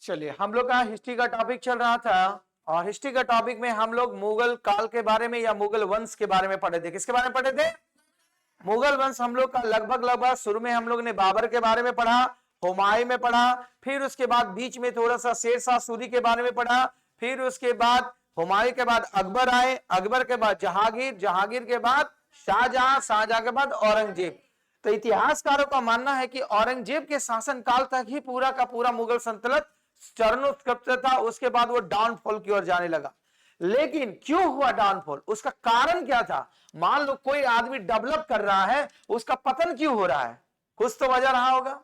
चलिए, हम लोग का हिस्ट्री का टॉपिक चल रहा था और हिस्ट्री का टॉपिक में हम लोग मुगल काल के बारे में या मुगल वंश के बारे में पढ़े थे। किसके बारे में पढ़े थे? मुगल वंश हम लोग का लगभग शुरू में हम लोग ने बाबर के बारे में पढ़ा, हुमायूं में पढ़ा, फिर उसके बाद बीच में थोड़ा सा शेर शाह सूरी के बारे में पढ़ा, फिर उसके बाद हुमायूं के बाद अकबर आए, अकबर के बाद जहांगीर, जहांगीर के बाद शाहजहां, शाहजहां के बाद औरंगजेब। तो इतिहासकारों का मानना है कि औरंगजेब के शासन काल तक ही पूरा का पूरा मुगल सल्तनत चरणोत्कर्ष था, उसके बाद वो डाउनफॉल की ओर जाने लगा। लेकिन क्यों हुआ डाउनफॉल? उसका कारण क्या था? मान लो कोई आदमी डेवलप कर रहा है, उसका पतन क्यों हो रहा है? कुछ तो वजह रहा होगा।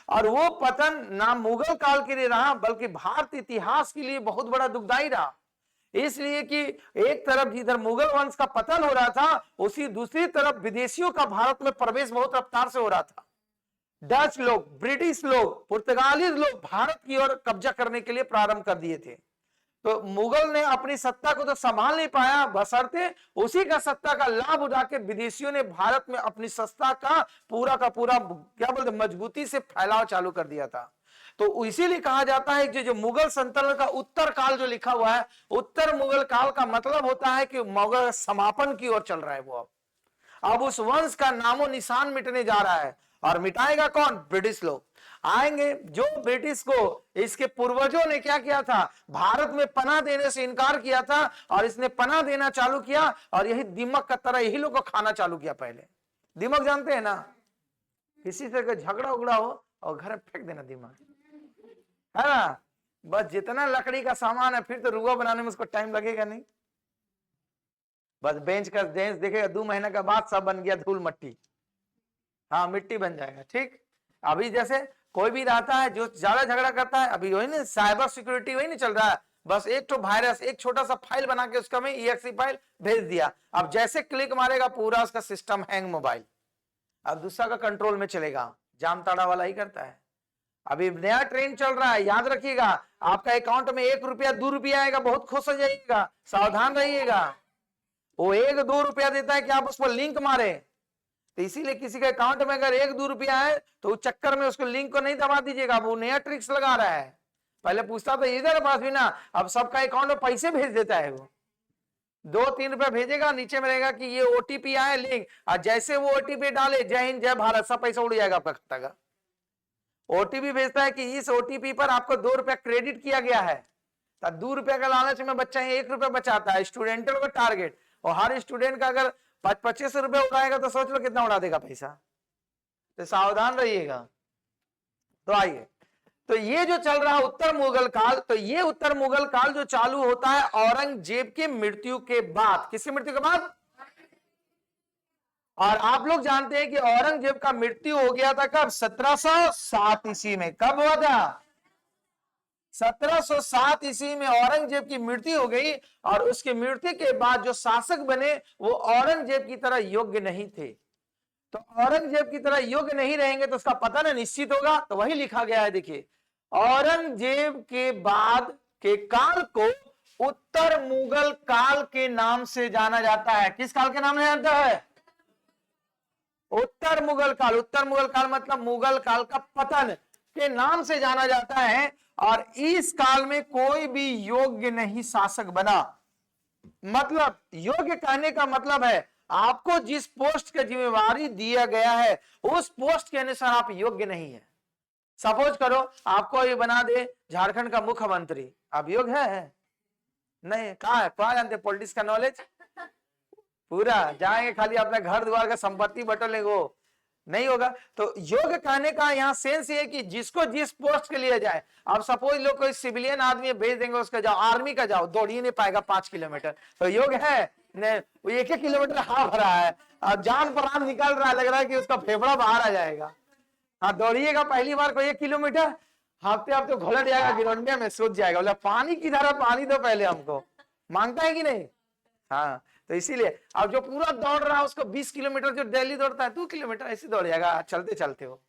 और वो पतन ना मुगल काल के लिए रहा बल्कि भारत इतिहास के लिए बहुत बड़ा दुखदाई रहा। इसलिए कि एक तरफ जिधर मुगल वंश का पतन हो रहा था, उसी दूसरी तरफ विदेशियों का भारत में प्रवेश बहुत रफ्तार से हो रहा था। डच लोग, ब्रिटिश लोग, पुर्तगाली लोग भारत की ओर कब्जा करने के लिए प्रारंभ कर दिए थे। तो मुगल ने अपनी सत्ता को तो संभाल नहीं पाया, बशर्ते उसी का सत्ता का लाभ उठा के विदेशियों ने भारत में अपनी सत्ता का पूरा क्या बोलते मजबूती से फैलाव चालू कर दिया था। तो इसीलिए कहा जाता है कि जो मुगल सल्तनत का उत्तर काल जो लिखा हुआ है, उत्तर मुगल काल का मतलब होता है कि मुगल समापन की ओर चल रहा है। वो अब उस वंश का नामो निशान मिटने जा रहा है। और मिटाएगा कौन? ब्रिटिश लोग आएंगे। जो ब्रिटिश को इसके पूर्वजों ने क्या किया था? भारत में पनाह देने से इनकार किया था और इसने पनाह देना चालू किया और यही दीमक का तरह यही लोग को खाना चालू किया। पहले दीमक जानते हैं ना? किसी से झगड़ा उगड़ा हो और घर में फेंक देना दीमक, है ना? बस जितना लकड़ी का सामान है, फिर तो रुआ बनाने में उसको टाइम लगेगा नहीं। बस बेंच का बेंच देखेगा, 2 महीने के बाद सब बन गया धूल मट्टी। हाँ, मिट्टी बन जाएगा। ठीक, अभी जैसे कोई भी रहता है जो ज्यादा झगड़ा करता है, अभी वही ना साइबर सिक्योरिटी वही नहीं चल रहा है। बस एक तो वायरस, एक छोटा सा फाइल बना के उसका में EXE फाइल भेज दिया। अब जैसे क्लिक मारेगा पूरा उसका सिस्टम हैंग, मोबाइल अब दूसरा का कंट्रोल में चलेगा। जाम ताड़ा वाला ही करता है। अभी नया ट्रेंड चल रहा है, याद रखिएगा। आपका अकाउंट में 1 रुपया 2 रुपया आएगा, बहुत खुश हो जाइएगा, सावधान रहिएगा। वो 1-2 रुपया देता है कि आप उस पर लिंक मारे। तो इसीलिए किसी के अकाउंट में अगर 1-2 रुपया है तो उस चक्कर में उसको लिंक को नहीं दबा दीजिएगा। वो नया ट्रिक्स लगा रहा है। पहले पूछता था इधर पास भी ना, अब सबका अकाउंट में पैसे भेज देता है। वो 2-3 रुपया भेजेगा, नीचे में रहेगा कि ये OTP आए लिंक, और जैसे वो OTP डाले जय हिंद जय भारत, सब पैसा उड़ जाएगा आपका खाता का। OTP भेजता है कि इस OTP पर आपको 2 रुपया क्रेडिट किया गया है। तो 2 रुपया का लालच में बच्चा 1 रुपया बचाता है। स्टूडेंटों का टारगेट, और हर स्टूडेंट का अगर 25 रुपए उड़ाएगा तो सोच लो कितना उड़ा देगा पैसा। तो सावधान रहिएगा। तो आइए, तो ये जो चल रहा है उत्तर मुगल काल, तो ये उत्तर मुगल काल जो चालू होता है औरंगजेब की मृत्यु के बाद। किसकी मृत्यु के बाद? और आप लोग जानते हैं कि औरंगजेब का मृत्यु हो गया था कब? 1707 ईस्वी में। कब हुआ था? 1707 ईस्वी में औरंगजेब की मृत्यु हो गई। और उसकी मृत्यु के बाद जो शासक बने वो औरंगजेब की तरह योग्य नहीं थे। तो औरंगजेब की तरह योग्य नहीं रहेंगे तो उसका पतन निश्चित होगा। तो वही लिखा गया है, देखिए, औरंगजेब के बाद के काल को उत्तर मुगल काल के नाम से जाना जाता है। किस काल के नाम से जानता है? उत्तर मुगल काल। उत्तर मुगल काल मतलब मुगल काल का पतन के नाम से जाना जाता है। और इस काल में कोई भी योग्य नहीं शासक बना। मतलब योग्य कहने का मतलब है आपको जिस पोस्ट की जिम्मेवारी दिया गया है उस पोस्ट के अनुसार आप योग्य नहीं है। सपोज करो आपको ये बना दे झारखंड का मुख्यमंत्री, आप योग्य है? नहीं। कहाँ है, कहाँ जानते पॉलिटिक्स का नॉलेज? पूरा जाएंगे खाली अपना घर द्वार का संपत्ति बटोलेंगे, वो नहीं होगा। तो योग्य कहने का यहाँ सेंस ये कि जिसको जिस पोस्ट के लिए जाए। अब सपोज लोग कोई सिविलियन आदमी भेज देंगे, उसका जाओ आर्मी का जाओ, दौड़ ही नहीं पाएगा 5 किलोमीटर, तो योग्य है? नहीं। वो 1-1 किलोमीटर हाफ रहा है और जान प्राण निकल रहा है, लग रहा है कि उसका फेफड़ा बाहर आ जाएगा। हाँ, दौड़िएगा पहली बार को 1 किलोमीटर, हफ्ते हफ्ते घोलट जाएगा, गिरंडिया में सोच जाएगा, बोला पानी की तरह पानी दो पहले हमको। मांगता है कि नहीं? हाँ, तो इसीलिए अब जो पूरा दौड़ रहा है उसको 20 किलोमीटर जो डेली दौड़ता है 2 किलोमीटर ऐसे दौड़ जाएगा चलते चलते हो।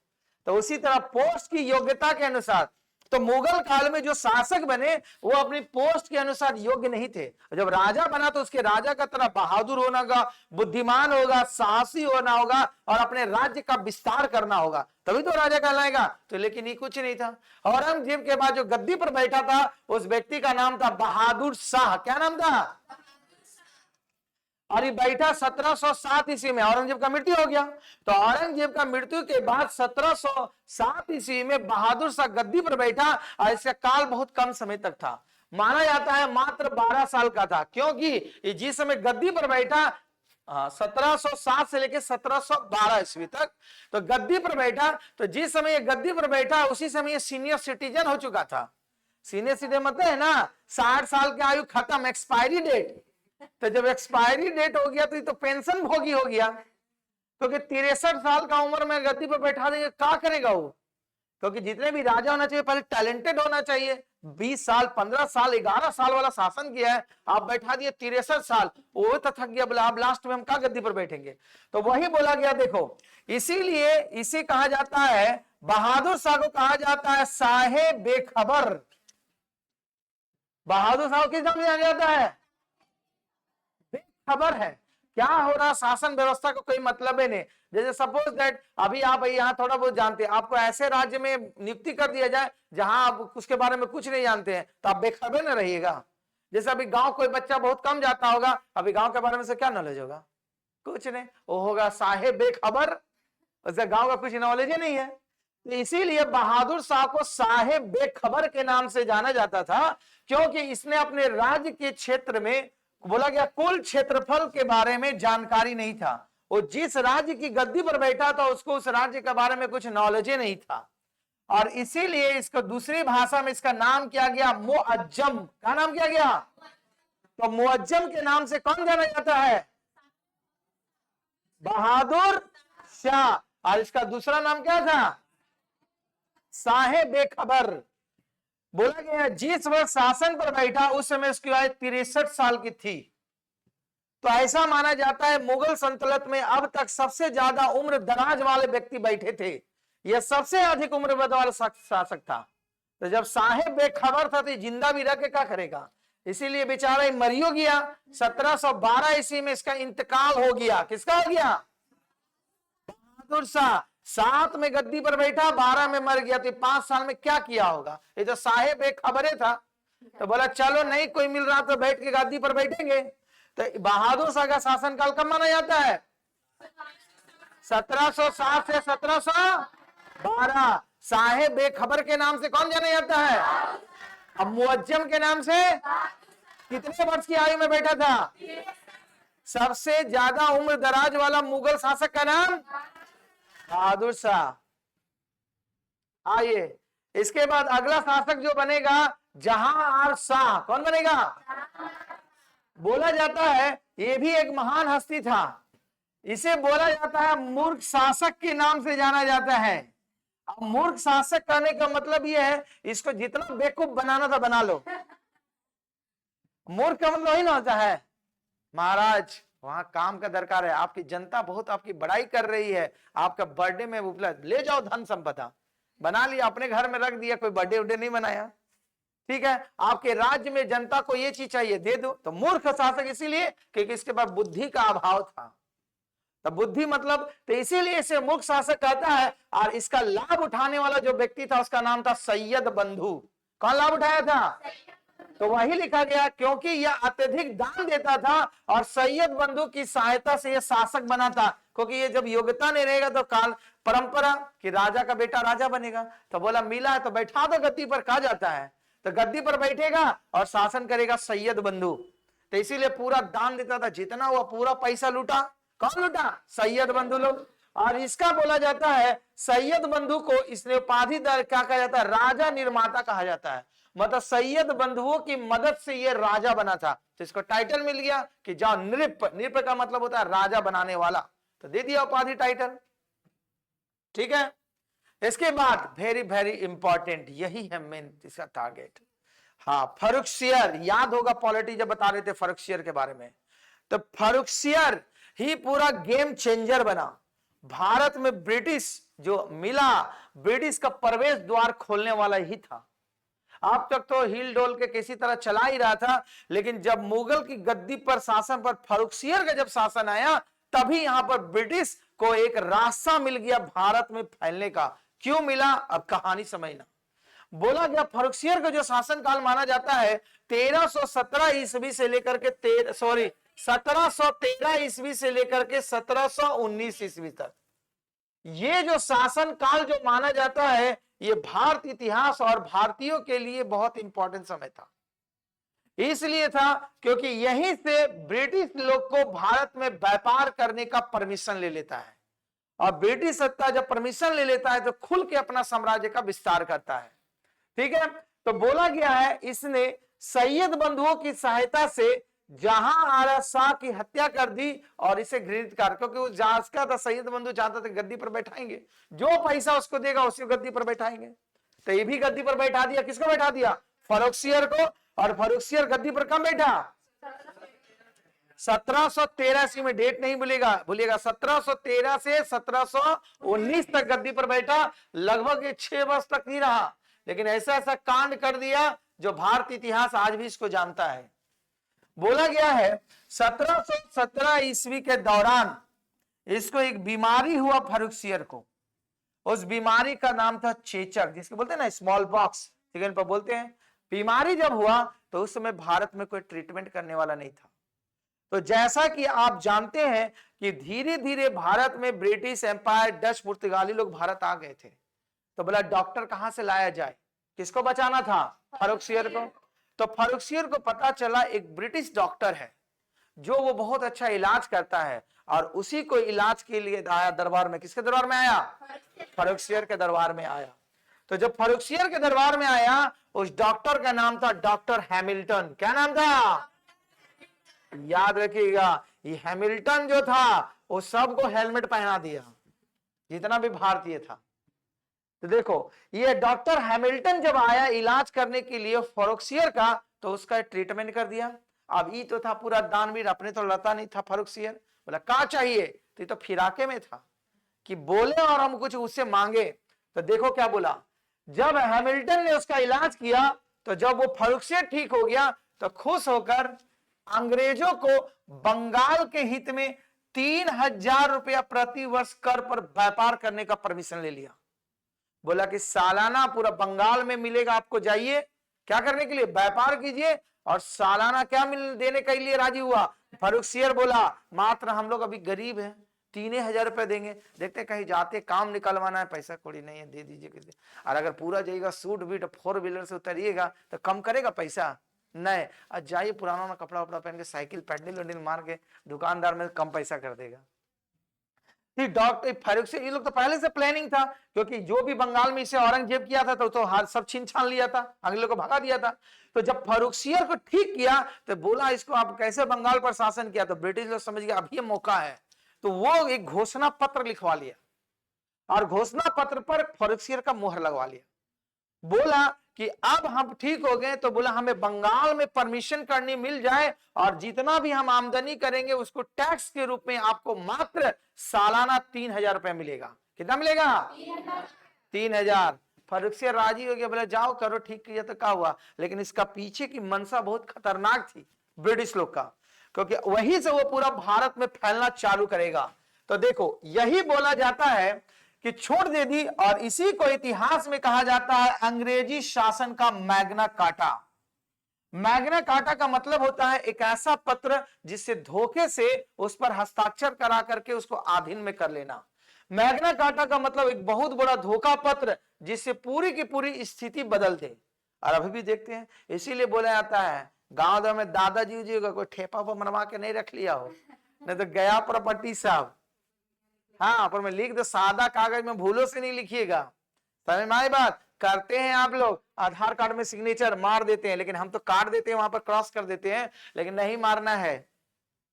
तो उसी तरह पोस्ट की योग्यता के अनुसार, तो मुगल काल में जो शासक बने वो अपनी पोस्ट के अनुसार योग्य नहीं थे। जब राजा बना तो उसके राजा का तरह बहादुर होना होगा, बुद्धिमान होगा, साहसी होना होगा और अपने राज्य का विस्तार करना होगा, तभी तो राजा कहलाएगा। तो लेकिन ये कुछ नहीं था। औरंगजेब के बाद जो गद्दी पर बैठा था उस व्यक्ति का नाम था बहादुर शाह। क्या नाम था? और ये बैठा 1707 ईस्वी में, औरंगजेब का मृत्यु हो गया। तो औरंगजेब का मृत्यु के बाद 1707 ईस्वी में बहादुर शाह गद्दी पर बैठा और इसका काल बहुत कम समय तक था, माना जाता है मात्र 12 साल का था, क्योंकि जिस समय गद्दी पर बैठा 1707 से लेकर 1712 ईस्वी तक तो गद्दी पर बैठा, तो जिस समय गद्दी पर बैठा उसी समय सीनियर सिटीजन हो चुका था। सीनियर सिटीजन मतलब है ना 60 साल की आयु खत्म, एक्सपायरी डेट। तो जब एक्सपायरी डेट हो गया तो पेंशन भोगी हो गया, क्योंकि 63 साल का उम्र में गद्दी पर बैठा देंगे, क्या करेगा वो? क्योंकि जितने भी राजा होना चाहिए पहले टैलेंटेड होना चाहिए। 20 साल 15 साल 11 साल वाला शासन किया है, आप बैठा दिए 63 साल, वो तो थक गया, बोला अब लास्ट में हम क्या गद्दी पर बैठेंगे? तो वही बोला गया। देखो इसीलिए इसे कहा जाता है, बहादुर शाह को कहा जाता है साहे बेखबर। बहादुर शाह किस नाम से जाना जाता है? खबर है क्या हो रहा शासन व्यवस्था को कोई मतलब ही नहीं। जैसे सपोज दैट अभी आप यहाँ थोड़ा बहुत जानते हैं, आपको ऐसे राज्य में नियुक्ति कर दिया जाए जहां आप उसके बारे में कुछ नहीं जानते हैं, तो आप बेखबर न रहिएगा। जैसे अभी गांव कोई बच्चा बहुत कम जाता होगा, अभी गांव के बारे में से क्या नॉलेज होगा? कुछ नहीं, वो होगा साहेब बेखबर, उसे गांव का कुछ नॉलेज ही नहीं है। तो इसीलिए बहादुर शाह को साहेब बेखबर के नाम से जाना जाता था, क्योंकि इसने अपने राज्य के क्षेत्र में, बोला गया कुल क्षेत्रफल के बारे में जानकारी नहीं था। वो जिस राज्य की गद्दी पर बैठा था उसको उस राज्य के बारे में कुछ नॉलेज ही नहीं था, और इसीलिए इसको दूसरी भाषा में इसका नाम किया गया मुअज्जम। क्या नाम किया गया? तो मुअज्जम के नाम से कौन जाना जाता है? बहादुर शाह। और इसका दूसरा नाम क्या था? साहेब बेखबर। बोला गया जिस वर्ष शासन पर बैठा उस समय उसकी आयु 63 साल की थी। तो ऐसा माना जाता है मुगल सल्तनत में अब तक सबसे ज्यादा उम्र दराज वाले व्यक्ति बैठे थे, यह सबसे अधिक उम्र वाला शासक था। तो जब साहेब बेखबर था तो जिंदा भी रह के क्या करेगा? इसीलिए बेचारा मरियो गया। 1712 ईस्वी में इसका इंतकाल हो गया। किसका हो गया? बहादुर शाह। 7 में गद्दी पर बैठा, 12 में मर गया। तो 5 साल में क्या किया होगा? ये तो साहेब एक खबरें था, तो बोला चलो नहीं कोई मिल रहा तो बैठ के गद्दी पर बैठेंगे। तो बहादुर शाह का शासनकाल कब माना जाता है? 1707 से 1712। साहेब बेखबर के नाम से कौन जाना जाता है? अब मुअज्जम के नाम से कितने वर्ष की आयु में बैठा था? सबसे ज्यादा उम्र दराज वाला मुगल शासक का नाम बहादुर शाह। आइए इसके बाद अगला शासक जो बनेगा जहांआर शाह। कौन बनेगा? बोला जाता है ये भी एक महान हस्ती था। इसे बोला जाता है मूर्ख शासक के नाम से जाना जाता है। अब मूर्ख शासक कहने का मतलब यह है इसको जितना बेवकूफ बनाना था बना लो। मूर्ख का मतलब ही ना होता है महाराज वहां काम का दरकार है, आपकी जनता बहुत आपकी बड़ाई कर रही है, आपका बर्थडे में उपलब्ध ले जाओ धन संपदा बना लिया, अपने घर में रख दिया, कोई बर्थडे उर्डे नहीं मनाया, ठीक है। आपके राज्य में जनता को ये चीज चाहिए दे दो। तो मूर्ख शासक इसीलिए क्योंकि इसके पास बुद्धि का अभाव था। तो बुद्धि मतलब तो इसीलिए इसे मूर्ख शासक कहता है। और इसका लाभ उठाने वाला जो व्यक्ति था उसका नाम था सैयद बंधु। कौन लाभ उठाया था? तो वही लिखा गया क्योंकि यह अत्यधिक दान देता था और सैयद बंधु की सहायता से यह शासक बना था। क्योंकि ये जब योग्यता नहीं रहेगा तो काल परंपरा कि राजा का बेटा राजा बनेगा, तो बोला मिला है तो बैठा दो गद्दी पर। कहा जाता है तो गद्दी पर बैठेगा और शासन करेगा सैयद बंधु। तो इसीलिए पूरा दान देता था, जितना हुआ पूरा पैसा लूटा। कौन लूटा? सैयद बंधु लोग। और इसका बोला जाता है सैयद बंधु को इसने उपाधि क्या कहा जाता है? राजा निर्माता कहा जाता है। मतलब सैयद बंधुओं की मदद से ये राजा बना था, तो इसको टाइटल मिल गया कि जाओ नृप। नृप का मतलब होता है राजा बनाने वाला, तो दे दिया उपाधि टाइटल, ठीक है। इसके बाद वेरी वेरी इंपॉर्टेंट, यही है मेन इसका टारगेट। हाँ, फर्रुखसियर याद होगा, पॉलिटी जब बता रहे थे फर्रुखसियर के बारे में, तो फर्रुखसियर ही पूरा गेम चेंजर बना। भारत में ब्रिटिश जो मिला, ब्रिटिश का प्रवेश द्वार खोलने वाला ही था। अब तक तो हिल डोल के किसी तरह चला ही रहा था, लेकिन जब मुगल की गद्दी पर शासन पर फर्रुखसियर का जब शासन आया, तभी यहां पर ब्रिटिश को एक रास्ता मिल गया भारत में फैलने का। क्यों मिला, अब कहानी समझना। बोला गया फर्रुखसियर का जो शासनकाल माना जाता है 1317 ईस्वी से लेकर के 1713 ईस्वी से लेकर के 1719 ईस्वी तक। ये जो शासन काल जो माना जाता है, ये भारत इतिहास और भारतीयों के लिए बहुत इंपॉर्टेंट समय था। इसलिए था क्योंकि यहीं से ब्रिटिश लोग को भारत में व्यापार करने का परमिशन ले लेता है, और ब्रिटिश सत्ता जब परमिशन ले लेता है तो खुल के अपना साम्राज्य का विस्तार करता है। ठीक है, तो बोला गया है इसने सैयद बंधुओं की सहायता से जहां आरा शाह की हत्या कर दी और इसे घृणित कर, क्योंकि वो जांचता था, सैयद बंधु चाहता था गद्दी पर बैठाएंगे, जो पैसा उसको देगा उसी गद्दी पर बैठाएंगे। तो ये भी गद्दी पर बैठा दिया। किसको बैठा दिया? फर्रुखसियर को। और फर्रुखसियर गद्दी पर कब बैठा? 1713 में, डेट नहीं भूलेगा, 1713 से 1719 तक गद्दी पर बैठा। लगभग 6 वर्ष तक नहीं रहा, लेकिन ऐसा ऐसा कांड कर दिया जो भारतीय इतिहास आज भी इसको जानता है। बोला गया है 1717 ईस्वी के दौरान इसको एक बीमारी हुआ फर्रुखसियर को। उस बीमारी का नाम था चेचक, जिसको बोलते हैं ना स्मॉल पॉक्स, ठीक है, पर बोलते हैं। बीमारी जब हुआ तो उस समय भारत में कोई ट्रीटमेंट करने वाला नहीं था। तो जैसा कि आप जानते हैं कि धीरे धीरे भारत में ब्रिटिश एम्पायर, डच, पुर्तगाली लोग भारत आ गए थे। तो बोला डॉक्टर कहां से लाया जाए, किसको बचाना था? फर्रुखसियर को। तो फर्रुखसियर को पता चला एक ब्रिटिश डॉक्टर है जो वो बहुत अच्छा इलाज करता है, और उसी को इलाज के लिए आया दरबार में। किसके दरबार में आया? फर्रुखसियर के दरबार में आया। तो जब फर्रुखसियर के दरबार में आया, उस डॉक्टर का नाम था डॉक्टर हैमिल्टन। क्या नाम था? याद रखिएगा, ये हैमिल्टन जो था वो सबको हेलमेट पहना दिया, जितना भी भारतीय था। तो देखो, ये डॉक्टर हैमिल्टन जब आया इलाज करने के लिए फर्रुखसियर का, तो उसका ट्रीटमेंट कर दिया। अब ये तो था पूरा दानवीर, अपने तो लता नहीं था फर्रुखसियर। बोला क्या चाहिए? तो ये तो फिराके में था कि बोले और हम कुछ उससे मांगे। तो देखो क्या बोला, जब हैमिल्टन ने उसका इलाज किया, तो जब वो फर्रुखसियर ठीक हो गया, तो खुश होकर अंग्रेजों को बंगाल के हित में 3000 रुपया प्रति वर्ष कर पर व्यापार करने का परमिशन ले लिया। बोला कि सालाना पूरा बंगाल में मिलेगा, आपको जाइए क्या करने के लिए? व्यापार कीजिए, और सालाना क्या मिल देने के लिए राजी हुआ? फर्रुखसियर बोला मात्र हम लोग अभी गरीब हैं, 3000 रुपए देंगे। देखते कहीं जाते काम निकलवाना है, पैसा कौड़ी नहीं है, दे दीजिए किसी। और अगर पूरा जाइएगा सूट बीट 4 व्हीलर से उतरिएगा तो कम करेगा पैसा? नहीं, आज जाइए पुराना कपड़ा वपड़ा पहन के साइकिल पैडल वैडल मार के दुकानदार में कम पैसा कर देगा। डॉक्टर फर्रुखसियर, ये लोग तो पहले से प्लानिंग था, क्योंकि जो भी बंगाल में इसे औरंगजेब किया था तो हाथ सब छीन छान लिया था, अगले लोग को भगा दिया था। तो जब फर्रुखसियर को ठीक किया तो बोला इसको आप कैसे बंगाल पर शासन किया, तो ब्रिटिश लोग समझ गया अब ये मौका है। तो वो एक घोषणा पत्र लिखवा लिया, और घोषणा पत्र पर फर्रुखसियर का मोहर लगवा लिया। बोला कि अब हम ठीक हो गए, तो बोला हमें बंगाल में परमिशन करनी मिल जाए, और जितना भी हम आमदनी करेंगे उसको टैक्स के रूप में आपको मात्र सालाना 3000 रुपया मिलेगा। कितना मिलेगा? 3000। फर्रुखसियर राजी हो गया, बोला जाओ करो, ठीक किया तो क्या हुआ। लेकिन इसका पीछे की मंशा बहुत खतरनाक थी ब्रिटिश लोग का, क्योंकि वहीं से वो पूरा भारत में फैलना चालू करेगा। तो देखो, यही बोला जाता है कि छोड़ दे दी, और इसी को इतिहास में कहा जाता है अंग्रेजी शासन का मैग्ना कार्टा। मैग्ना कार्टा का मतलब होता है एक ऐसा पत्र जिससे धोखे से उस पर हस्ताक्षर करा करके उसको अधीन में कर लेना। मैग्ना कार्टा का मतलब एक बहुत बड़ा धोखा पत्र जिससे पूरी की पूरी स्थिति बदल दे। और अभी भी देखते हैं, इसीलिए बोला जाता है गांव में दादाजी जी का कोई ठेपा पर मनवा के नहीं रख लिया हो, नहीं तो गया प्रॉपर्टी साहब। हाँ, पर मैं लिख दो, सादा कागज में भूलों से नहीं लिखिएगा। समझ में आई बात? करते हैं आप लोग आधार कार्ड में सिग्नेचर मार देते हैं, लेकिन हम तो काट देते हैं, वहां पर क्रॉस कर देते हैं, लेकिन नहीं मारना है।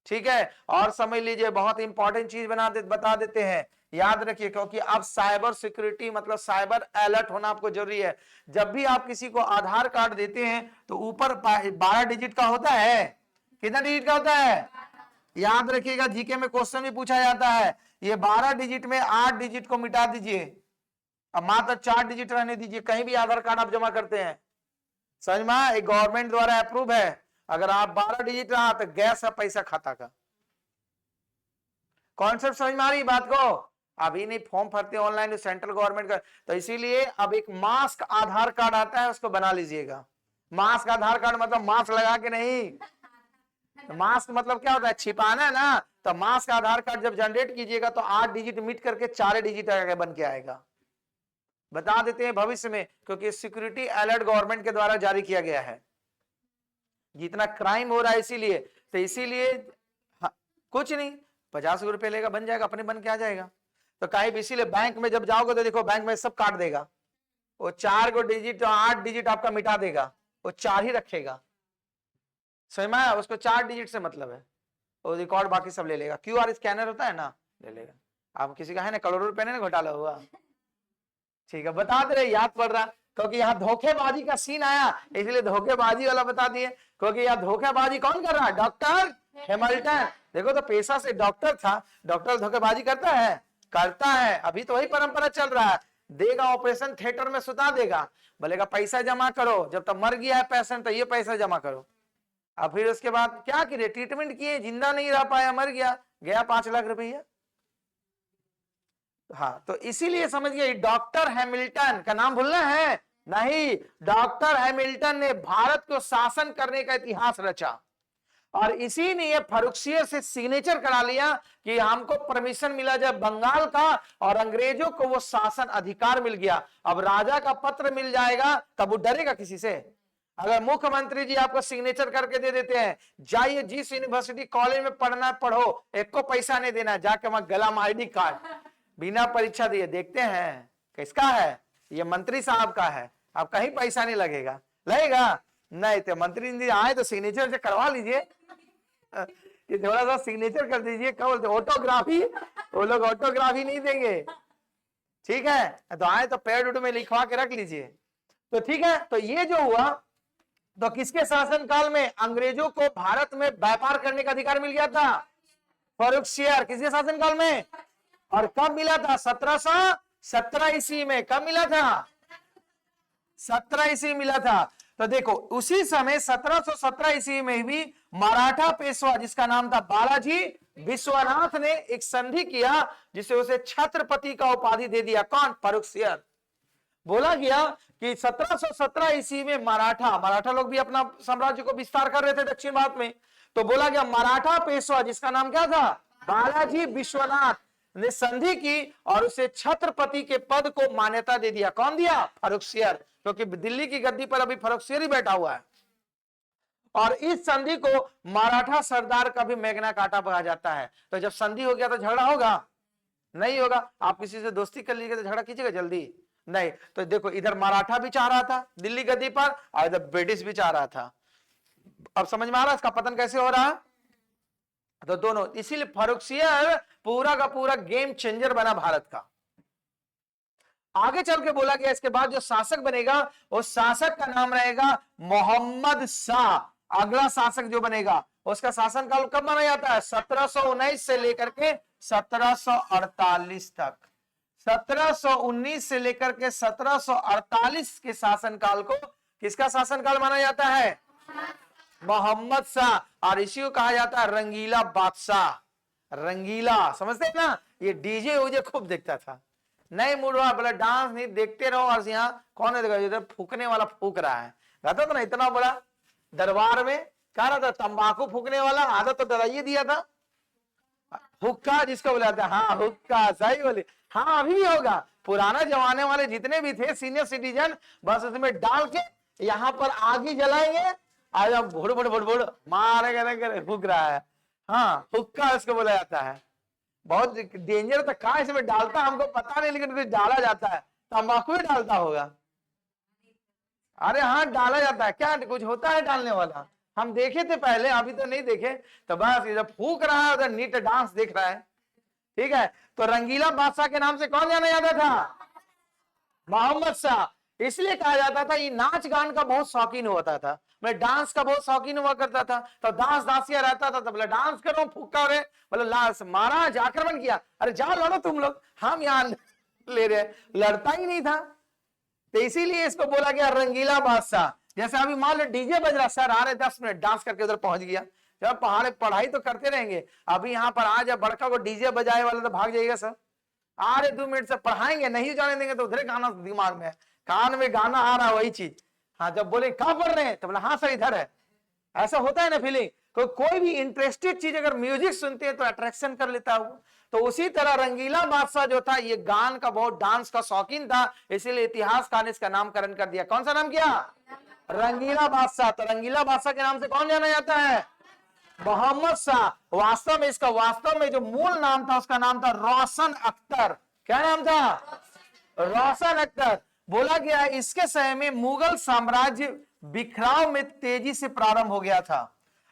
ठीक है, और समझ लीजिए बहुत इंपॉर्टेंट चीज बता देते हैं, याद रखिए, क्योंकि अब साइबर सिक्योरिटी मतलब साइबर अलर्ट होना आपको जरूरी है। जब भी आप किसी को आधार कार्ड देते हैं तो ऊपर 12 डिजिट का होता है। कितना डिजिट का होता है? याद रखिएगा, जीके में क्वेश्चन भी पूछा जाता है। ये 12 डिजिट में 8 डिजिट को मिटा दीजिए, अब मात्र 4 डिजिट रहने दीजिए, कहीं भी आधार कार्ड आप जमा करते हैं। समझ में आया? गवर्नमेंट द्वारा अप्रूव है। अगर आप 12 डिजिट रहा तो गैस है पैसा खाता का। कॉन्सेप्ट समझ में आ रही बात को? अभी नहीं फॉर्म भरते ऑनलाइन सेंट्रल गवर्नमेंट का, तो इसीलिए अब एक मास्क आधार कार्ड आता है, उसको बना लीजिएगा। मास्क आधार कार्ड मतलब मास्क लगा के नहीं, तो मास्क मतलब क्या होता है, छिपाना है ना। तो मास्क आधार कार्ड जब जनरेट कीजिएगा तो 8 डिजिट मिट करके 4 डिजिट बन के आएगा। बता देते हैं भविष्य में, क्योंकि सिक्योरिटी अलर्ट गवर्नमेंट के द्वारा जारी किया गया है। जितना क्राइम हो रहा है इसीलिए, तो इसीलिए कुछ नहीं, 50 रुपए लेगा, बन जाएगा, अपने बन के आ जाएगा। तो कहीं भी, इसीलिए बैंक में जब जाओगे तो देखो बैंक में सब काट देगा, वो 4 को डिजिट 8 डिजिट आपका मिटा देगा, वो 4 ही रखेगा। समझ में आया? उसको 4 डिजिट से मतलब है, वो रिकॉर्ड बाकी सब ले लेगा। QR स्कैनर होता है ना, ले लेगा। आप किसी का है ना करोड़ों रुपए ने घोटाला हुआ, ठीक है, बता दे रहे, याद पड़ रहा, क्योंकि यहाँ धोखेबाजी का सीन आया, इसलिए धोखेबाजी वाला बता दिए। क्योंकि यहाँ धोखेबाजी कौन कर रहा है? Doctor Hamilton. देखो तो पेशा से डॉक्टर था, डॉक्टर धोखेबाजी करता है, करता है। अभी तो वही परंपरा चल रहा है, देगा ऑपरेशन थिएटर में सुता देगा, बोलेगा पैसा जमा करो, जब तक मर गया है पेशेंट तो ये पैसा जमा करो। अब फिर उसके बाद क्या किए, ट्रीटमेंट किए, जिंदा नहीं रह पाया, मर गया, गया 5 लाख रुपया। हाँ, तो इसीलिए समझ गए, डॉक्टर हैमिल्टन का नाम भूलना है नहीं। डॉक्टर हैमिल्टन ने भारत को शासन करने का इतिहास रचा, और इसी ने फर्रुखियर से सिग्नेचर करा लिया कि हमको परमिशन मिला जाए बंगाल का, और अंग्रेजों को वो शासन अधिकार मिल गया। अब राजा का पत्र मिल जाएगा तब वो डरेगा किसी से? अगर मुख्यमंत्री जी आपको सिग्नेचर करके दे देते हैं, जाइए जिस यूनिवर्सिटी कॉलेज में पढ़ना पढ़ो, एक को पैसा नहीं देना, जाके वहां गला में ID कार्ड बिना परीक्षा दिए देखते हैं किसका है, ये मंत्री साहब का है, अब कहीं पैसा नहीं लगेगा, लगेगा नहीं। तो मंत्री जी आए तो सिग्नेचर से करवा लीजिए, ये थोड़ा सा सिग्नेचर कर दीजिए, क्या बोलते ऑटोग्राफी, वो लोग ऑटोग्राफी नहीं देंगे, ठीक है। तो आए तो पैड में लिखवा के रख लीजिए। तो ठीक है, तो ये जो हुआ, तो किसके शासन काल में अंग्रेजों को भारत में व्यापार करने का अधिकार मिल गया था? फर्रुखियर। किसके शासन काल में? और कब मिला था? 1717 ईस्वी में। कब मिला था? 17 ईस्वी मिला था। तो देखो उसी समय 1717 ईस्वी में भी मराठा पेशवा जिसका नाम था बालाजी विश्वनाथ ने एक संधि किया, जिसे उसे छत्रपति का उपाधि दे दिया। कौन? फर्रुखियर। बोला गया कि 1717 ईस्वी में मराठा लोग भी अपना साम्राज्य को विस्तार कर रहे थे दक्षिण भारत में, तो बोला गया मराठा पेशवा जिसका नाम क्या था? बालाजी विश्वनाथ ने संधि की और उसे छत्रपति के पद को मान्यता दे दिया। कौन दिया? फर्रुखियर, क्योंकि दिल्ली की गद्दी पर अभी फर्रुखियर ही बैठा हुआ है। और इस संधि को मराठा सरदार का भी मैग्ना कार्टा कहा जाता है। तो जब संधि हो गया तो झगड़ा होगा? नहीं होगा। आप किसी से दोस्ती कर लीजिएगा तो झगड़ा कीजिएगा जल्दी? नहीं। तो देखो इधर मराठा भी चाह रहा था दिल्ली गद्दी पर, और इधर ब्रिटिश भी चाह रहा था। अब समझ में आ रहा है इसका पतन कैसे हो रहा है? तो दोनों, इसीलिए फर्रुखियर पूरा का पूरा गेम चेंजर बना भारत का। आगे चल के बोला गया इसके बाद जो शासक बनेगा उस शासक का नाम रहेगा मोहम्मद शाह। अगला शासक जो बनेगा उसका शासनकाल कब माना जाता है? 1719 से लेकर के 1748 तक। 1719 से लेकर के 1748 के शासनकाल को किसका शासनकाल माना जाता है? मोहम्मद शाह। और इसी को कहा जाता है रंगीला बादशाह। रंगीला, समझते हैं ना? ये डीजे उजे खूब देखता था, नहीं मुड़वा बोला डांस नहीं देखते रहो। और यहाँ कौन है? देखा इधर फूकने वाला फूक रहा है, रहता था ना इतना बड़ा दरबार में, कह रहा था तंबाकू फूकने वाला, आदत तो डराइए दिया था। हुक्का जिसको बुलाते हैं, हाँ हुक्का, सही बोले। हाँ अभी भी होगा। पुराना जमाने वाले जितने भी थे सीनियर सिटीजन, बस उसमें डाल के यहाँ पर आग ही जलाएंगे, आज भुड़ भुड़ भुड़ भुड़ मारेगा, फूक रहा है। हाँ हुक्का इसको बोला जाता है। बहुत डेंजर था, कहा इसमें डालता हमको पता नहीं, लेकिन कुछ डाला जाता है। तंबाकू ही डालता होगा। अरे हाँ डाला जाता है, क्या कुछ होता है डालने वाला? हम देखे थे पहले, अभी तो नहीं देखे। तो बस इधर फूक रहा है, उधर नीट डांस देख रहा है, ठीक है। तो रंगीला बादशाह के नाम से कौन जाना जाता था? मोहम्मद शाह। इसलिए कहा जाता था ये नाच गान का बहुत शौकीन होता था, मैं डांस का बहुत शौकीन हुआ करता था। तो दास दासिया रहता था तो बोला डांस करो, फूका रहे, बोले लाश महाराज आक्रमण किया, अरे जाओ लड़ो तुम लोग, हम यहाँ ले रहे, लड़ता ही नहीं था। तो इसीलिए इसको बोला गया रंगीला बादशाह। जैसे अभी मान लो डीजे बज रहा, सर आ रहे 10 मिनट डांस करके उधर पहुंच गया। जब पढ़ाई तो करते रहेंगे, अभी यहाँ पर आ जाए बड़का को डीजे बजाए वाला तो भाग जाइएगा सर। आ रहे 2 मिनट से पढ़ाएंगे, नहीं जाने देंगे तो उधर गाना दिमाग में है, कान में गाना आ रहा है वही चीज। हाँ जब बोले कहाँ पढ़ रहे हैं तो बोला हाँ सर इधर है। ऐसा होता है ना फीलिंग, तो कोई भी इंटरेस्टेड चीज अगर म्यूजिक सुनते हैं तो अट्रैक्शन कर लेता है वो। तो उसी तरह रंगीला बादशाह जो था ये गान का बहुत डांस का शौकीन था, इसीलिए इतिहासकार ने इसका नामकरण कर दिया। कौन सा नाम किया? रंगीला बादशाह। तो रंगीला बादशाह के नाम से कौन जाना जाता है? मोहम्मद शाह। वास्तव में इसका वास्तव में जो मूल नाम था उसका नाम था रोशन अख्तर। क्या नाम था? रोशन अख्तर। बोला गया इसके समय में मुगल साम्राज्य बिखराव में तेजी से प्रारंभ हो गया था।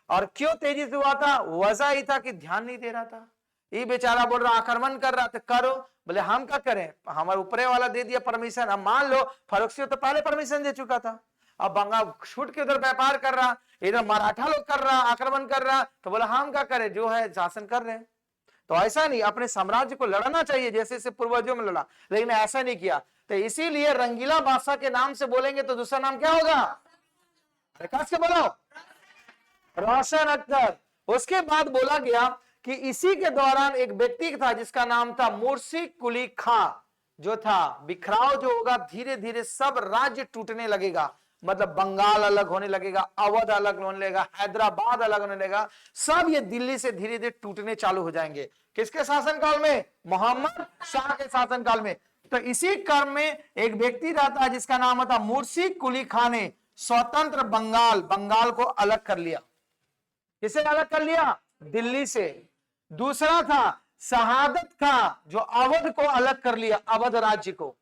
और क्यों तेजी से हुआ था? वजह ही था कि ध्यान नहीं दे रहा था। ये बेचारा बोल रहा आक्रमण कर रहा था, करो। बोले हम क्या करें, हमारे ऊपरे वाला दे दिया परमिशन। अब मान लो फर्रुख सिंह तो पहले परमिशन दे चुका था, अब बंगाल छूट के उधर व्यापार कर रहा, इधर मराठा लोग कर रहा, आक्रमण कर रहा, तो बोला हम क्या करें, जो है शासन कर रहे हैं। तो ऐसा नहीं, अपने साम्राज्य को लड़ना चाहिए जैसे जैसे पूर्वजों में लड़ा, लेकिन ऐसा नहीं किया। तो इसीलिए रंगीला बादशाह के नाम से बोलेंगे तो दूसरा नाम क्या होगा? कस के बोलो, रोशन अख्तर। उसके बाद बोला गया कि इसी के दौरान एक व्यक्ति था जिसका नाम था मुर्शी कुली खां, जो था बिखराव जो होगा धीरे धीरे सब राज्य टूटने लगेगा। मतलब बंगाल अलग होने लगेगा, अवध अलग होने लगेगा, हैदराबाद अलग होने लगेगा, सब ये दिल्ली से धीरे धीरे टूटने चालू हो जाएंगे। किसके शासनकाल में? मोहम्मद शाह के शासनकाल में। तो इसी क्रम में एक व्यक्ति रहता है जिसका नाम था मुर्शी कुली खां ने स्वतंत्र बंगाल को अलग कर लिया। किसे अलग कर लिया? दिल्ली से। दूसरा था शहादत खां जो अवध को अलग कर लिया, अवध राज्य को।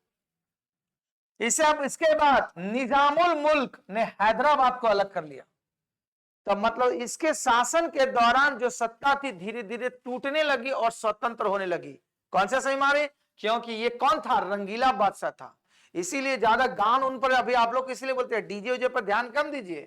इसे अब इसके बाद निजामुल मुल्क ने हैदराबाद को अलग कर लिया। तो मतलब इसके शासन के दौरान जो सत्ता थी धीरे धीरे टूटने लगी और स्वतंत्र होने लगी। कौन सा सही मारे? क्योंकि ये कौन था? रंगीला बादशाह था। इसीलिए ज्यादा गान उन पर अभी आप लोग इसलिए बोलते हैं डीजे उजे पर ध्यान कम दीजिए,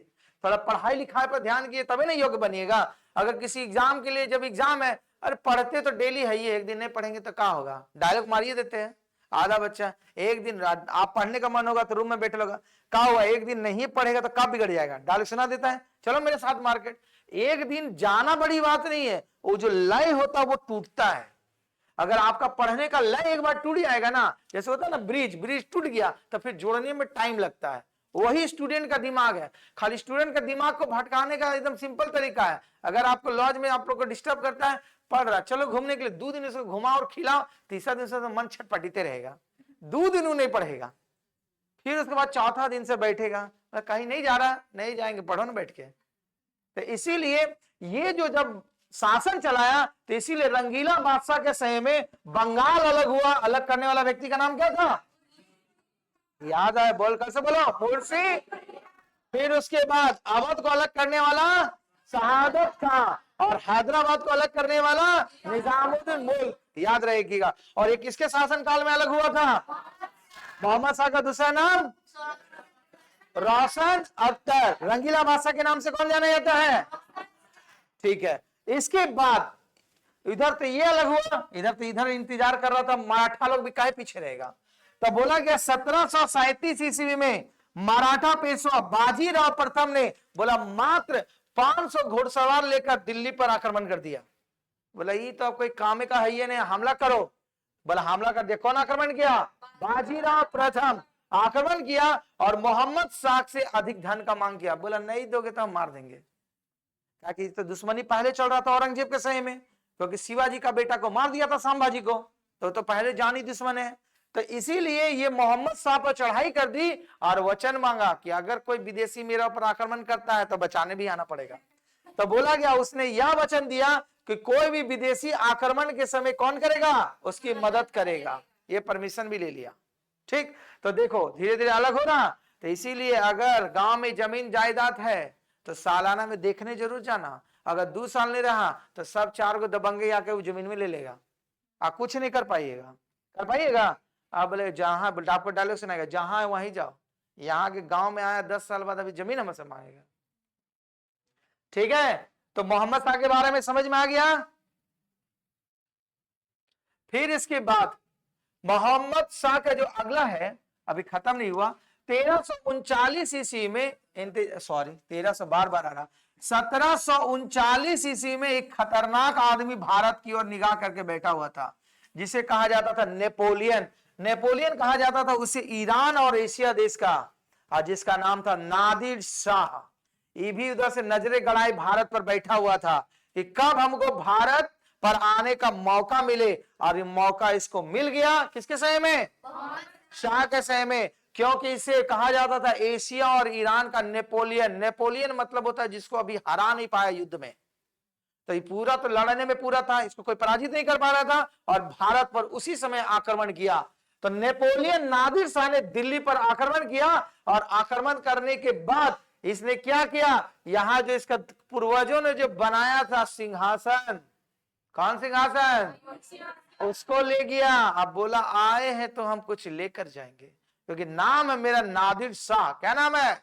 थोड़ा पढ़ाई लिखाई पर ध्यान किए तभी ना योग्य बनिएगा। अगर किसी एग्जाम के लिए, जब एग्जाम है, अरे पढ़ते तो डेली है, ये एक दिन नहीं पढ़ेंगे तो क्या होगा? डायलॉग मारिए देते हैं आधा बच्चा। एक दिन आप पढ़ने का मन होगा तो रूम में बैठे लोगा, क्या हुआ एक दिन नहीं पढ़ेगा तो कब बिगड़ जाएगा? डायलॉग सुना देता है, चलो मेरे साथ मार्केट। एक दिन जाना बड़ी बात नहीं है, वो जो लय होता है वो टूटता है। अगर आपका पढ़ने का लय एक बार टूट जाएगा ना, जैसे होता है ना ब्रिज टूट गया तो फिर जोड़ने में टाइम लगता है। वही स्टूडेंट का दिमाग है। खाली स्टूडेंट का दिमाग को भटकाने का एकदम सिंपल तरीका है। अगर आपको लॉज में आप लोग को डिस्टर्ब करता है, पढ़ रहा, चलो घूमने के लिए, 2 दिन उसको घुमाओ और खिलाओ, तीसरा दिन से तो मन छटपटीते रहेगा, 2 दिन वो नहीं पढ़ेगा। फिर उसके बाद चौथा दिन से बैठेगा, कहीं नहीं जा रहा, नहीं जाएंगे, पढ़ो ना बैठ के। तो इसीलिए ये जो जब शासन चलाया तो इसीलिए रंगीला बादशाह के समय में बंगाल अलग हुआ। अलग करने वाला व्यक्ति का नाम क्या था? याद है? बोल कर से बोलो, मुर्शी। फिर उसके बाद अवध को अलग करने वाला शहादत खां और हैदराबाद को अलग करने वाला निजामुद्दीन मुल्क। याद रहेगा। और ये किसके शासन काल में अलग हुआ था? मोहम्मद शाह का दूसरा नाम रोशन अख्तर। रंगीला बादशाह के नाम से कौन जाना जाता है? ठीक है। इसके बाद इधर तो ये अलग हुआ, इधर तो इधर इंतजार कर रहा था मराठा लोग भी, काहे पीछे रहेगा। तो बोला गया 1737 ईस्वी में मराठा पेशवा बाजीराव प्रथम ने बोला मात्र 500 घुड़सवार लेकर दिल्ली पर आक्रमण कर दिया। बोला ये तो अब कोई काम का है, ये नहीं, हमला करो। बोला हमला कर दिया। कौन आक्रमण किया? बाजीराव प्रथम आक्रमण किया और मोहम्मद शाह से अधिक धन का मांग किया। बोला नहीं दोगे तो हम मार देंगे। ताकि तो दुश्मनी पहले चल रहा था औरंगजेब के समय में, क्योंकि शिवाजी का बेटा को मार दिया था संभाजी को, तो पहले जानी दुश्मन है। तो इसीलिए ये मोहम्मद शाह पर चढ़ाई कर दी और वचन मांगा कि अगर कोई विदेशी मेरा ऊपर आक्रमण करता है तो बचाने भी आना पड़ेगा। तो बोला गया उसने यह वचन दिया कि कोई भी विदेशी आक्रमण के समय कौन करेगा? उसकी मदद करेगा। ये परमिशन भी ले लिया। ठीक, तो देखो धीरे धीरे अलग हो रहा। तो इसीलिए अगर गांव में जमीन जायदाद है तो सालाना में देखने जरूर जाना। अगर 2 साल नहीं रहा तो सब 4 को दबंगे आके वो जमीन में ले लेगा, आप कुछ नहीं कर पाइएगा। कर पाइएगा? आप बोले जहां आपको डायलॉग सुनाएगा, जहां है वहीं जाओ। यहाँ के गांव में आया 10 साल बाद अभी जमीन हमसे मांगेगा। ठीक है, तो मोहम्मद शाह के बारे में समझ में आ गया। फिर इसके बाद मोहम्मद शाह का जो अगला है, अभी खत्म नहीं हुआ, 1339 ईस्वी में, सॉरी 1300 बार बार आ रहा, 1739 ईस्वी में एक खतरनाक आदमी भारत की ओर निगाह करके बैठा हुआ था, जिसे कहा जाता था नेपोलियन। नेपोलियन कहा जाता था उसे ईरान और एशिया देश का, और जिसका नाम था नादिर शाह। ये भी उधर से नजरें गड़ाए भारत पर बैठा हुआ था कि कब हमको भारत पर आने का मौका मिले, और ये मौका इसको मिल गया। किसके समय में? शाह के समय में। क्योंकि इसे कहा जाता था एशिया और ईरान का नेपोलियन। नेपोलियन मतलब होता है जिसको अभी हरा नहीं पाया युद्ध में, तो ये पूरा तो लड़ने में पूरा था, इसको कोई पराजित नहीं कर पा रहा था, और भारत पर उसी समय आक्रमण किया। तो नेपोलियन नादिर शाह ने दिल्ली पर आक्रमण किया, और आक्रमण करने के बाद इसने क्या किया, यहां जो इसका पूर्वजों ने जो बनाया था सिंहासन, कौन सिंहासन, उसको ले गया। अब बोला आए हैं तो हम कुछ लेकर जाएंगे, क्योंकि नाम है मेरा नादिर शाह। क्या नाम है?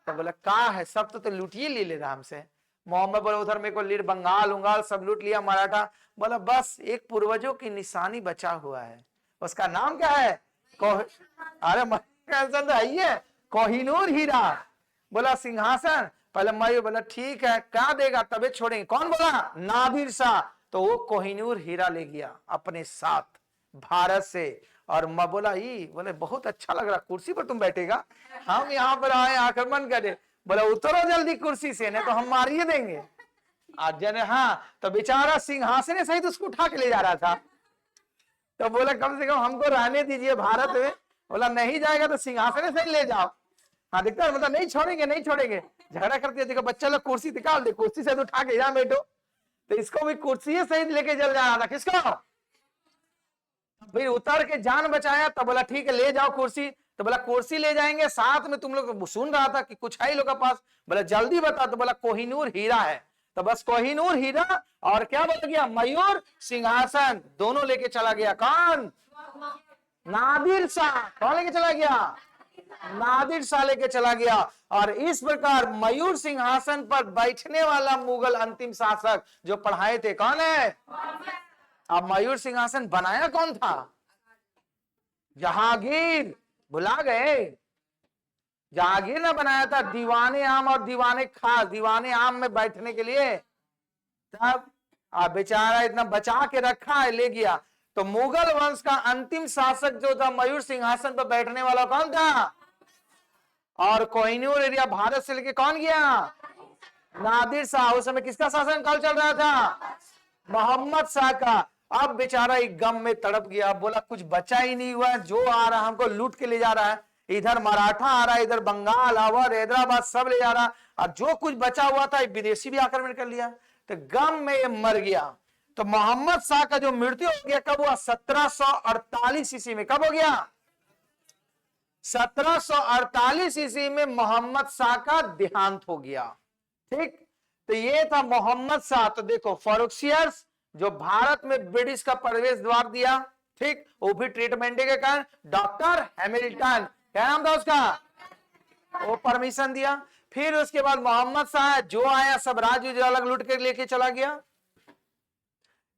तो बोला कहा है, सब तो लूटिए ले रहा हमसे। मोहम्मद बोला उधर मेरे को लीड बंगाल उंगाल सब लूट लिया, मराठा। बोला बस एक पूर्वजों की निशानी बचा हुआ है, उसका नाम क्या है? अरे तो आइए, कोहिनूर हीरा। बोला सिंहासन, पहले मयूर बोला ठीक है, क्या देगा तबे छोड़ेंगे। कौन बोला? नादिर शाह। तो वो कोहिनूर हीरा ले गया अपने साथ भारत से, और मैं बोला ये बोले बहुत अच्छा लग रहा, कुर्सी पर तुम बैठेगा, हम यहाँ पर आए आक्रमण करे। बोला उतरो जल्दी कुर्सी से, नहीं तो हम मारिए देंगे। आज जने हाँ, तो बेचारा सिंहासन सहित उसको उठा के ले जा रहा था। तो बोला कम से कम हमको रहने दीजिए भारत में। बोला नहीं जाएगा तो सिंहासन से ले जाओ। हाँ दिखता है, मतलब नहीं छोड़ेंगे नहीं छोड़ेंगे, झगड़ा करते। देखो बच्चा लोग कुर्सी निकाल दे, कुर्सी से उठा के यहाँ बैठो। तो इसको भी कुर्सी सहित लेके चल जा रहा था। किसको? फिर उतर के जान बचाया। तो बोला ठीक है ले जाओ कुर्सी। तो बोला कुर्सी ले जाएंगे, साथ में तुम लोग सुन रहा था कि कुछ है लोग के पास। बोला जल्दी बता। तो बोला कोहिनूर हीरा है। तो बस कोहिनूर हीरा और क्या बोल गया, मयूर सिंहासन, दोनों लेके चला गया। कौन? नादिर शाह। कौन लेके चला गया? नादिर शाह लेके चला गया। और इस प्रकार मयूर सिंहासन पर बैठने वाला मुगल अंतिम शासक जो पढ़ाए थे, कौन है? अब मयूर सिंहासन बनाया कौन था? जहांगीर। भुला गए? जहांगीर ने बनाया था, दीवाने आम और दीवाने खास, दीवाने आम में बैठने के लिए। तब अब बेचारा इतना बचा के रखा है, ले गया। तो मुगल वंश का अंतिम शासक जो था मयूर सिंहासन पर बैठने वाला कौन था? और कोहिनूर एरिया भारत से लेके कौन गया? नादिर शाह। उस समय किसका शासन काल चल रहा था? मोहम्मद शाह का। अब बेचारा एक गम में तड़प गया, बोला कुछ बचा ही नहीं हुआ, जो आ रहा हमको लूट के ले जा रहा है। इधर मराठा आ रहा है, इधर बंगाल, अवध, हैदराबाद सब ले जा रहा, और जो कुछ बचा हुआ था विदेशी भी आक्रमण कर लिया। तो गम में ये मर गया। तो मोहम्मद शाह का जो मृत्यु हो गया कब हुआ? 1748 ईस्वी में। कब हो गया? 1748 ईस्वी में मोहम्मद शाह का देहांत हो गया। ठीक, तो ये था मोहम्मद शाह। तो देखो फॉरेक्सियर्स जो भारत में ब्रिटिश का प्रवेश द्वार दिया, ठीक, वो भी ट्रीटमेंट के कारण डॉक्टर हैमिल्टन, क्या नाम था उसका, वो परमिशन दिया। फिर उसके बाद मोहम्मद शाह जो आया सब राज्य जो अलग लूट के लेके चला गया।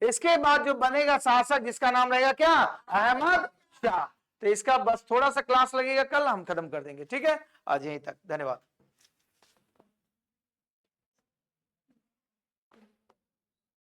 इसके बाद जो बनेगा शासक जिसका नाम रहेगा क्या? अहमद शाह। तो इसका बस थोड़ा सा क्लास लगेगा, कल हम खत्म कर देंगे। ठीक है, आज यहीं तक, धन्यवाद।